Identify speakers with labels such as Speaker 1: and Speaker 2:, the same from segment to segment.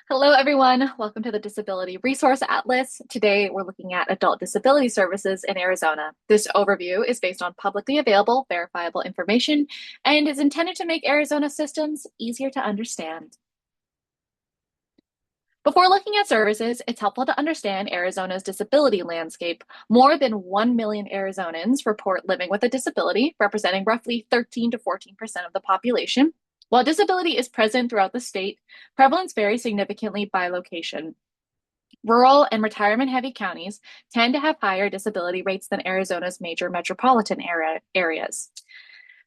Speaker 1: Hello, everyone. Welcome to the Disability Resource Atlas. Today, we're looking at adult disability services in Arizona. This overview is based on publicly available, verifiable information and is intended to make Arizona systems easier to understand. Before looking at services, it's helpful to understand Arizona's disability landscape. More than 1 million Arizonans report living with a disability, representing roughly 13 to 14% of the population. While disability is present throughout the state, prevalence varies significantly by location. Rural and retirement-heavy counties tend to have higher disability rates than Arizona's major metropolitan areas.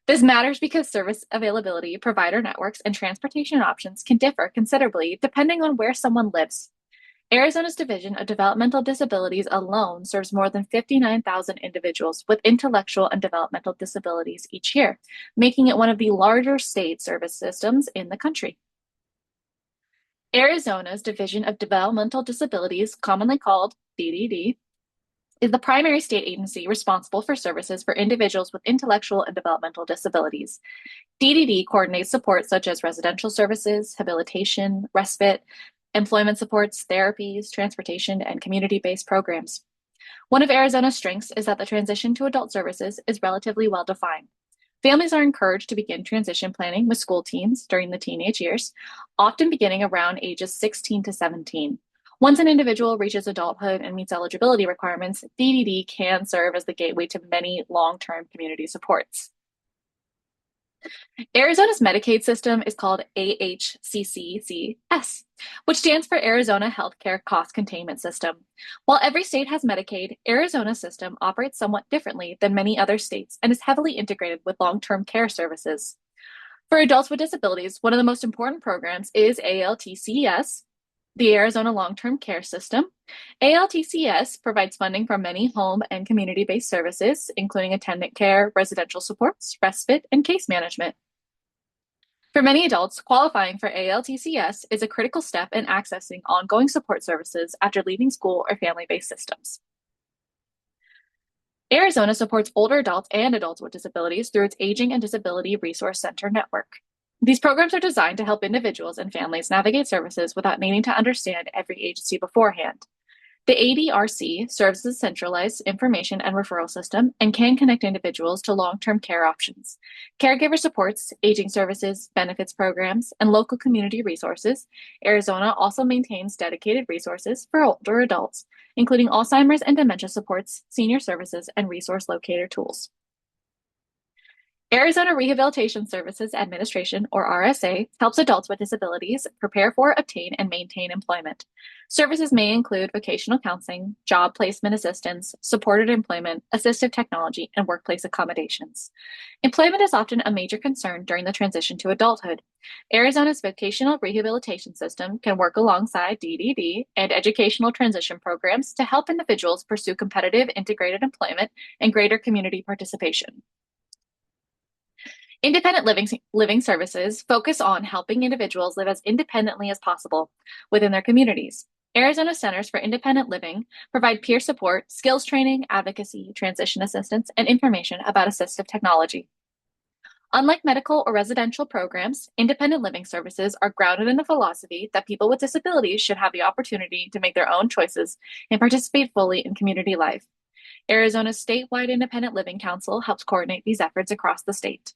Speaker 1: This matters because service availability, provider networks, and transportation options can differ considerably depending on where someone lives. Arizona's Division of Developmental Disabilities alone serves more than 59,000 individuals with intellectual and developmental disabilities each year, making it one of the larger state service systems in the country. Arizona's Division of Developmental Disabilities, commonly called DDD, is the primary state agency responsible for services for individuals with intellectual and developmental disabilities. DDD coordinates support such as residential services, habilitation, respite, employment supports, therapies, transportation, and community-based programs. One of Arizona's strengths is that the transition to adult services is relatively well defined. Families are encouraged to begin transition planning with school teams during the teenage years, often beginning around ages 16 to 17. Once an individual reaches adulthood and meets eligibility requirements, DDD can serve as the gateway to many long-term community supports. Arizona's Medicaid system is called AHCCCS, which stands for Arizona Healthcare Cost Containment System. While every state has Medicaid, Arizona's system operates somewhat differently than many other states and is heavily integrated with long-term care services. For adults with disabilities, one of the most important programs is ALTCS, the Arizona Long-Term Care System. ALTCS provides funding for many home and community-based services, including attendant care, residential supports, respite, and case management. For many adults, qualifying for ALTCS is a critical step in accessing ongoing support services after leaving school or family-based systems. Arizona supports older adults and adults with disabilities through its Aging and Disability Resource Center network. These programs are designed to help individuals and families navigate services without needing to understand every agency beforehand. The ADRC serves as a centralized information and referral system and can connect individuals to long-term care options. Caregiver supports, aging services, benefits programs, and local community resources. Arizona also maintains dedicated resources for older adults, including Alzheimer's and dementia supports, senior services, and resource locator tools. Arizona Rehabilitation Services Administration, or RSA, helps adults with disabilities prepare for, obtain, and maintain employment. Services may include vocational counseling, job placement assistance, supported employment, assistive technology, and workplace accommodations. Employment is often a major concern during the transition to adulthood. Arizona's vocational rehabilitation system can work alongside DDD and educational transition programs to help individuals pursue competitive integrated employment and greater community participation. Independent living services focus on helping individuals live as independently as possible within their communities. Arizona Centers for Independent Living provide peer support, skills training, advocacy, transition assistance, and information about assistive technology. Unlike medical or residential programs, independent living services are grounded in the philosophy that people with disabilities should have the opportunity to make their own choices and participate fully in community life. Arizona's statewide Independent Living Council helps coordinate these efforts across the state.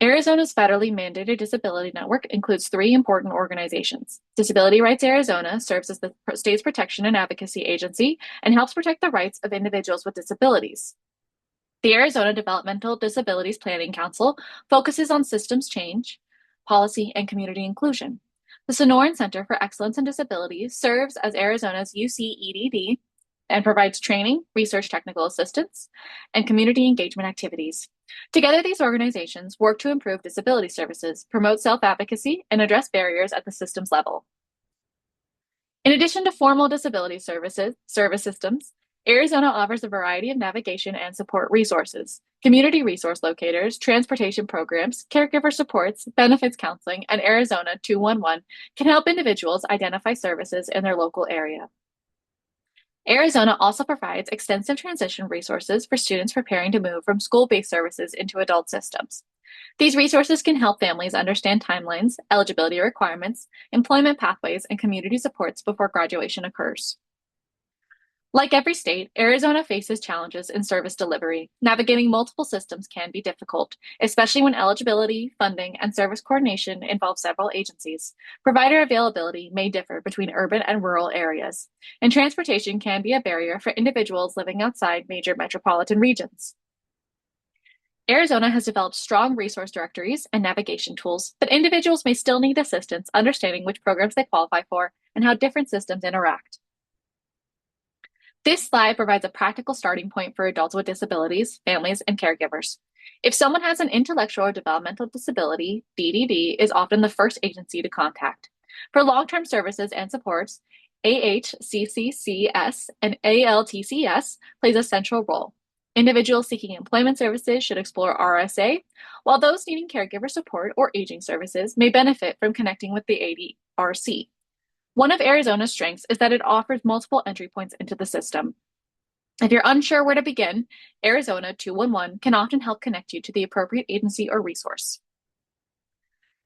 Speaker 1: Arizona's federally mandated disability network includes three important organizations. Disability Rights Arizona serves as the state's protection and advocacy agency and helps protect the rights of individuals with disabilities. The Arizona Developmental Disabilities Planning Council focuses on systems change, policy, and community inclusion. The Sonoran Center for Excellence in Disabilities serves as Arizona's UCEDD and provides training, research technical assistance, and community engagement activities. Together, these organizations work to improve disability services, promote self-advocacy, and address barriers at the systems level. In addition to formal disability service systems, Arizona offers a variety of navigation and support resources. Community resource locators, transportation programs, caregiver supports, benefits counseling, and Arizona 211 can help individuals identify services in their local area. Arizona also provides extensive transition resources for students preparing to move from school-based services into adult systems. These resources can help families understand timelines, eligibility requirements, employment pathways, and community supports before graduation occurs. Like every state, Arizona faces challenges in service delivery. Navigating multiple systems can be difficult, especially when eligibility, funding, and service coordination involve several agencies. Provider availability may differ between urban and rural areas, and transportation can be a barrier for individuals living outside major metropolitan regions. Arizona has developed strong resource directories and navigation tools, but individuals may still need assistance understanding which programs they qualify for and how different systems interact. This slide provides a practical starting point for adults with disabilities, families, and caregivers. If someone has an intellectual or developmental disability, DDD is often the first agency to contact. For long-term services and supports, AHCCCS and ALTCS plays a central role. Individuals seeking employment services should explore RSA, while those needing caregiver support or aging services may benefit from connecting with the ADRC. One of Arizona's strengths is that it offers multiple entry points into the system. If you're unsure where to begin, Arizona 211 can often help connect you to the appropriate agency or resource.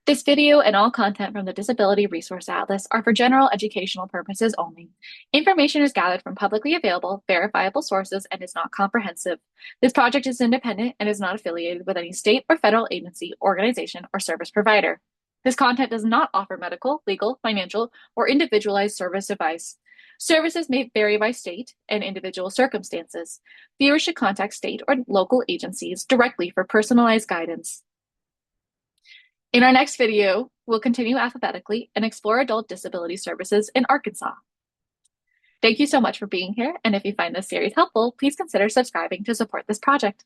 Speaker 1: This video and all content from the Disability Resource Atlas are for general educational purposes only. Information is gathered from publicly available, verifiable sources and is not comprehensive. This project is independent and is not affiliated with any state or federal agency, organization, or service provider. This content does not offer medical, legal, financial, or individualized service advice. Services may vary by state and individual circumstances. Viewers should contact state or local agencies directly for personalized guidance. In our next video, we'll continue alphabetically and explore adult disability services in Arkansas. Thank you so much for being here, and if you find this series helpful, please consider subscribing to support this project.